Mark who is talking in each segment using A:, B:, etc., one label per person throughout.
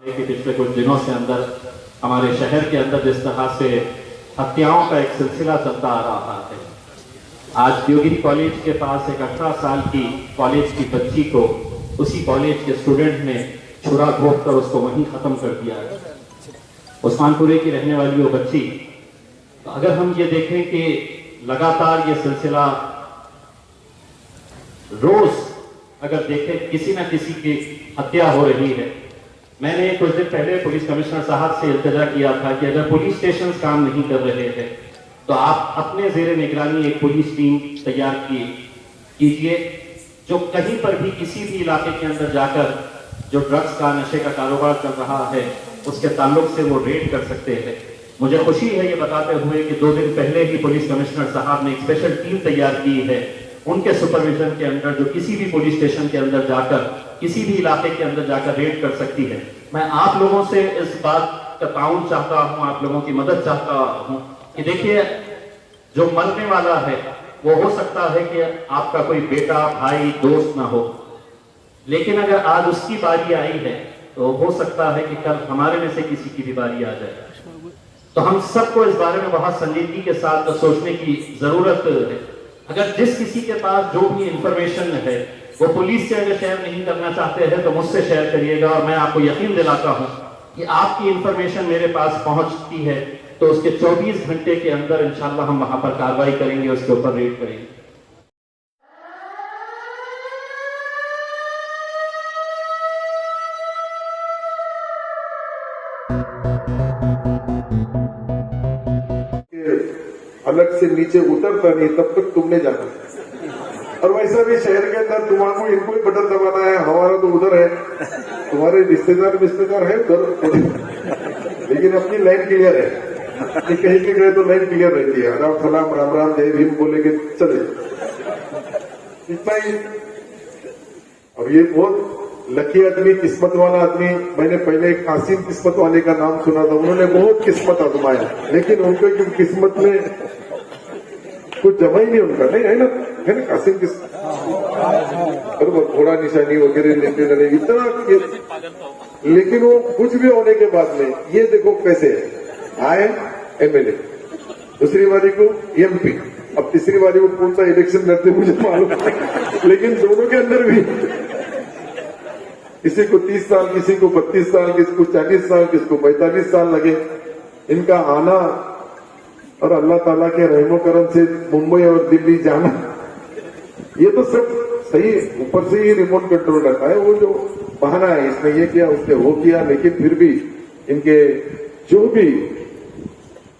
A: कि पिछले कुछ दिनों से अंदर हमारे शहर के अंदर जिस तरह से हत्याओं का एक सिलसिला चलता आ रहा है। आज देवगिरी कॉलेज के पास एक 18 साल की कॉलेज की बच्ची को उसी कॉलेज के स्टूडेंट ने छुरा घोंप कर उसको वहीं खत्म कर दिया है। उस्मानपुरे की रहने वाली वो बच्ची। तो अगर हम ये देखें कि लगातार ये सिलसिला रोज अगर देखें किसी न किसी की हत्या हो रही है। मैंने कुछ दिन पहले पुलिस कमिश्नर साहब से इल्तिजा किया था कि अगर पुलिस स्टेशन काम नहीं कर रहे हैं तो आप अपने जेर निगरानी एक पुलिस टीम तैयार कीजिए, जो कहीं पर भी किसी भी इलाके के अंदर जाकर जो ड्रग्स का नशे का कारोबार चल रहा है उसके ताल्लुक से वो रेड कर सकते हैं। मुझे खुशी है ये बताते हुए कि 2 दिन पहले ही पुलिस कमिश्नर साहब ने एक स्पेशल टीम तैयार की है। उनके सुपरविजन के अंदर जो किसी भी पुलिस स्टेशन के अंदर जाकर किसी भी इलाके के अंदर जाकर रेड कर सकती है। मैं आप लोगों से इस बात का ताउन चाहता हूं, आप लोगों की मदद चाहता हूं कि देखिए जो मरने वाला है वो हो सकता है कि आपका कोई बेटा, भाई, दोस्त ना हो, लेकिन अगर आज उसकी बारी आई है तो हो सकता है कि कल हमारे में से किसी की भी बारी आ जाए। तो हम सबको इस बारे में बहुत संजीदगी के साथ सोचने की जरूरत है। अगर जिस किसी के पास जो भी इंफॉर्मेशन है वो पुलिस से अगर शेयर नहीं करना चाहते हैं तो मुझसे शेयर करिएगा, और मैं आपको यकीन दिलाता हूं कि आपकी इंफॉर्मेशन मेरे पास पहुंचती है तो उसके 24 घंटे के अंदर इंशाल्लाह हम वहां पर कार्रवाई करेंगे, उसके ऊपर रेड करेंगे।
B: अलग से नीचे उतरता नहीं तब तक तुमने जाना। और वैसा भी शहर के अंदर तुम्हारा इनको ही बटन दबाना है, हमारा तो उधर है, तुम्हारे रिश्तेदार है उधर, लेकिन अपनी लाइन क्लियर है कि कहीं के गए तो लाइन क्लियर रहती है। राम सलाम, राम राम, जय भीम बोलेंगे चले, इतना ही। अब ये बहुत लकी आदमी, किस्मत वाला आदमी। मैंने पहले एक कासिम किस्मत वाले का नाम सुना था, उन्होंने बहुत किस्मत आजमाया, लेकिन उनके की किस्मत में कुछ जमा ही नहीं उनका, नहीं है ना कासिम किस्मत, बरोबर, घोड़ा निशानी वगैरह लेके लड़े इतना, लेकिन वो कुछ भी होने के बाद में ये देखो कैसे आए एमएलए, दूसरी बारी को एमपी, अब तीसरी बारी को कौन सा इलेक्शन लड़ते मुझे मालूम, लेकिन दोनों के अंदर भी किसी को 30 साल, किसी को 32 साल, किसी को 40 साल, किसी को 45 साल लगे इनका आना, और अल्लाह ताला के रहमो करम से मुंबई और दिल्ली जाना, ये तो सब सही ऊपर से ही रिमोट कंट्रोल रहता है। वो जो बहाना है, इसने ये किया, उसने वो किया, लेकिन फिर भी इनके जो भी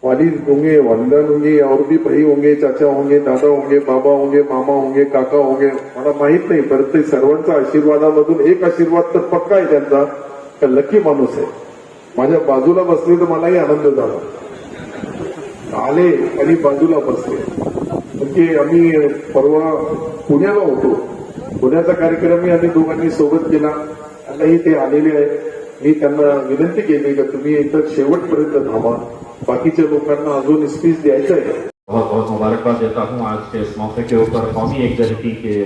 B: वालिद होंगे, वालिदान होंगे, और भी भाई होंगे, चाचा होंगे, दादा होंगे, बाबा होंगे, मामा होंगे, काका होंगे, मला माहित नाही, परत सर्वांच्या आशीर्वादामधून एक आशीर्वाद तर पक्का आहे त्यांचा, का लकी माणूस आहे, माझ्या बाजूला बसले तर मलाही आनंद झाला, आले आणि बाजूला बसले, म्हणजे आम्ही परवा पुण्याला होतो, पुण्याचा कार्यक्रमही आम्ही दोघांनी सोबत केला, आताही ते आलेले आहे। मी त्यांना विनंती केली की तुम्ही इथं शेवटपर्यंत थांबा, बाकीच्या लोकांना अजून स्पीच द्यायचं आहे।
A: बहुत बहुत मुबारकबाद देता हूँ आज के इस मौके के ऊपर कौमी एकजहती के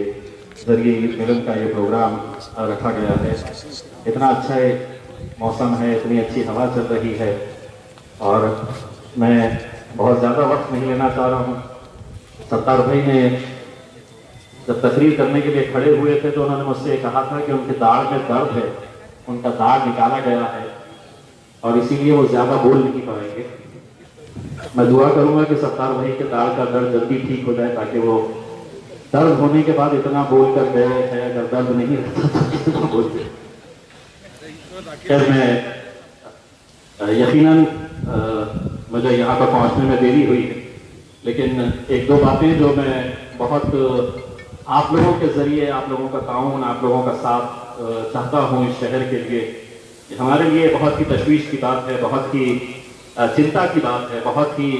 A: जरिए ईद मिलन का ये प्रोग्राम रखा गया है। इतना अच्छा मौसम है, इतनी अच्छी हवा चल रही है, और मैं बहुत ज़्यादा वक्त नहीं लेना चाह रहा हूँ। सत्तार भाई ने जब तकरीर करने के लिए खड़े हुए थे तो उन्होंने मुझसे कहा था कि उनके दाढ़ में दर्द है, उनका दाढ़ निकाला गया है और इसीलिए वो ज़्यादा बोल नहीं पाएंगे। मैं दुआ करूंगा कि सत्तार भाई के दाढ़ का दर्द जल्दी ठीक हो जाए, ताकि वो दर्द होने के बाद इतना बोल कर गए हैं, अगर दर्द नहीं रहता तो कितना बोलते। खैर, मैं यकीनन मुझे यहाँ पर पहुँचने में देरी हुई है, लेकिन 1-2 बातें जो मैं बहुत आप लोगों के जरिए, आप लोगों का ताउन, आप लोगों का साथ चाहता हूँ इस शहर के लिए। हमारे लिए बहुत ही तशवीश की बात है, बहुत ही चिंता की बात है, बहुत ही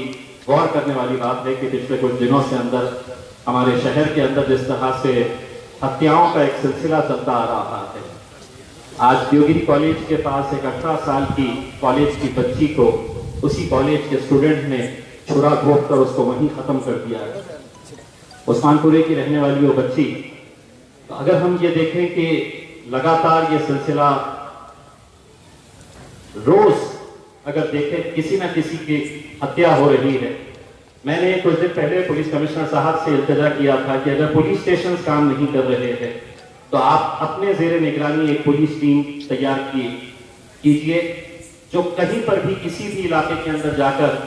A: गौर करने वाली बात है कि पिछले कुछ दिनों से अंदर हमारे शहर के अंदर जिस तरह से हत्याओं का एक सिलसिला चलता आ रहा है। आज देवगिरी कॉलेज के पास एक 18 साल की कॉलेज की बच्ची को उसी कॉलेज के स्टूडेंट ने छुरा घोंप कर उसको वहीं खत्म कर दिया है। उस्मानपुरे की रहने वाली वो बच्ची। तो अगर हम ये देखें कि लगातार ये सिलसिला रोज अगर देखें किसी न किसी की हत्या हो रही है। मैंने कुछ दिन पहले पुलिस कमिश्नर साहब से इल्तिजा किया था कि अगर पुलिस स्टेशन काम नहीं कर रहे हैं तो आप अपने जेर निगरानी एक पुलिस टीम तैयार कीजिए, जो कहीं पर भी किसी भी इलाके के अंदर जाकर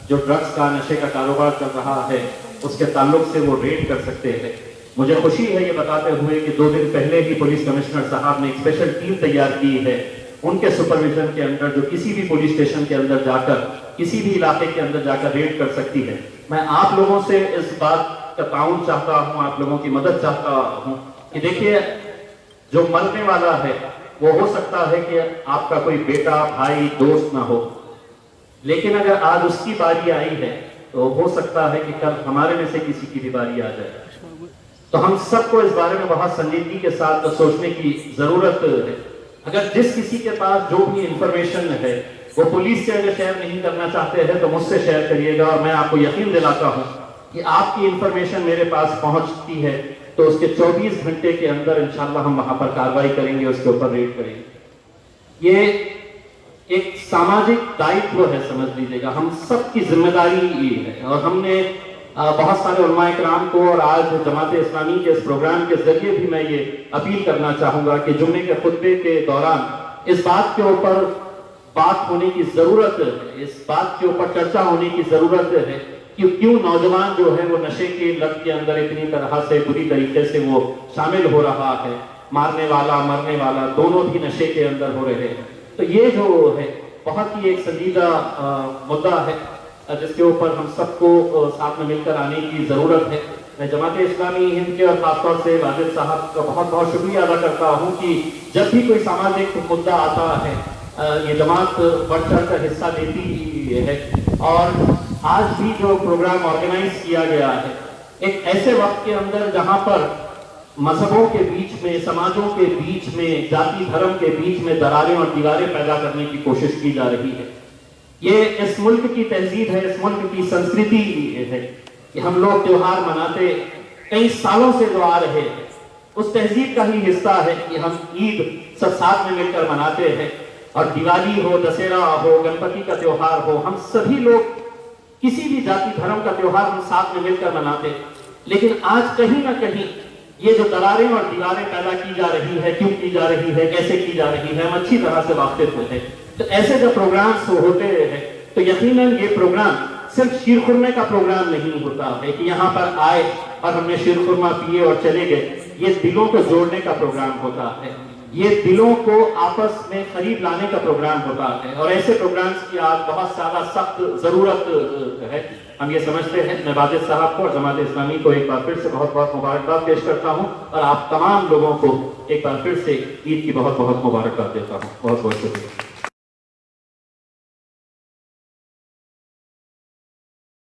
A: जो ड्रग्स का नशे का कारोबार चल रहा है उसके ताल्लुक से वो रेड कर सकते हैं। मुझे खुशी है ये बताते हुए कि 2 दिन पहले ही पुलिस कमिश्नर साहब ने एक स्पेशल टीम तैयार की है, उनके सुपरविजन के अंदर, जो किसी भी पुलिस स्टेशन के अंदर जाकर किसी भी इलाके के अंदर जाकर रेड कर सकती है। मैं आप लोगों से इस बात का ताउन चाहता हूं, आप लोगों की मदद चाहता हूं कि देखिए, जो मरने वाला है वो हो सकता है कि आपका कोई बेटा, भाई, दोस्त ना हो, लेकिन अगर आज उसकी बारी आई है तो हो सकता है कि कल हमारे में से किसी की भी बारी आ जाए। तो हम सबको इस बारे में बहुत संजीदगी के साथ सोचने की जरूरत है। अगर जिस किसी के पास जो भी इंफॉर्मेशन है वो पुलिस से अगर शेयर नहीं करना चाहते हैं तो मुझसे शेयर करिएगा, और मैं आपको यकीन दिलाता हूं कि आपकी इंफॉर्मेशन मेरे पास पहुंचती है तो उसके 24 घंटे के अंदर इंशाल्लाह हम वहां पर कार्रवाई करेंगे, उसके ऊपर रेड करेंगे। ये एक सामाजिक दायित्व है, समझ लीजिएगा, हम सबकी जिम्मेदारी ये है। और हमने बहुत सारे उलमाए किराम को और आज जमात इस्लामी के इस प्रोग्राम के जरिए भी मैं ये अपील करना चाहूंगा कि जुम्मे के खुतबे के दौरान इस बात के ऊपर बात होने की जरूरत है, इस बात के ऊपर चर्चा होने की जरूरत है कि क्यों नौजवान जो है वो नशे की लत के अंदर इतनी तरह से बुरी तरीके से वो शामिल हो रहा है। मारने वाला, मरने वाला दोनों भी नशे के अंदर हो रहे हैं। तो ये जो है बहुत ही एक संजीदा मुद्दा है जिसके ऊपर हम सबको साथ में मिलकर आने की जरूरत है। मैं जमात इस्लामी हिंद के और खासतौर से वाजिद साहब का बहुत बहुत शुक्रिया अदा करता हूं कि जब भी कोई सामाजिक मुद्दा आता है ये जमात बढ़ चढ़ कर हिस्सा देती है। और आज भी जो प्रोग्राम ऑर्गेनाइज किया गया है एक ऐसे वक्त के अंदर जहां पर मजहबों के बीच में, समाजों के बीच में, जाति धर्म के बीच में दरारें और दीवारें पैदा करने की कोशिश की जा रही है। ये इस मुल्क की तहजीब है, इस मुल्क की संस्कृति है कि हम लोग त्योहार मनाते कई सालों से जो आ रहे हैं, उस तहजीब का ही हिस्सा है कि हम ईद सब साथ में मिलकर मनाते हैं। और दिवाली हो, दशहरा हो, गणपति का त्योहार हो, हम सभी लोग किसी भी जाति धर्म का त्योहार हम साथ में मिलकर मनाते हैं। लेकिन आज कहीं ना कहीं ये जो दरारें और दीवारें पैदा की जा रही है, क्यों की जा रही है, कैसे की जा रही है, हम अच्छी तरह से वाकिफ होते हैं। तो ऐसे जब प्रोग्राम्स होते हैं तो यकीनन ये प्रोग्राम सिर्फ शीरखुरमे का प्रोग्राम नहीं होता है कि यहाँ पर आए और हमने शीरखुरमा पिए और चले गए। ये दिलों को जोड़ने का प्रोग्राम होता है, ये दिलों को आपस में करीब लाने का प्रोग्राम होता है। और ऐसे प्रोग्राम्स की आज बहुत ज्यादा सख्त जरूरत है, हम ये समझते हैं। मैं वाजिद साहब को और जमात इस्लामी को एक बार फिर से बहुत बहुत मुबारकबाद पेश करता हूँ और आप तमाम लोगों को एक बार फिर से ईद की बहुत बहुत मुबारकबाद देता हूँ। बहुत बहुत शुक्रिया।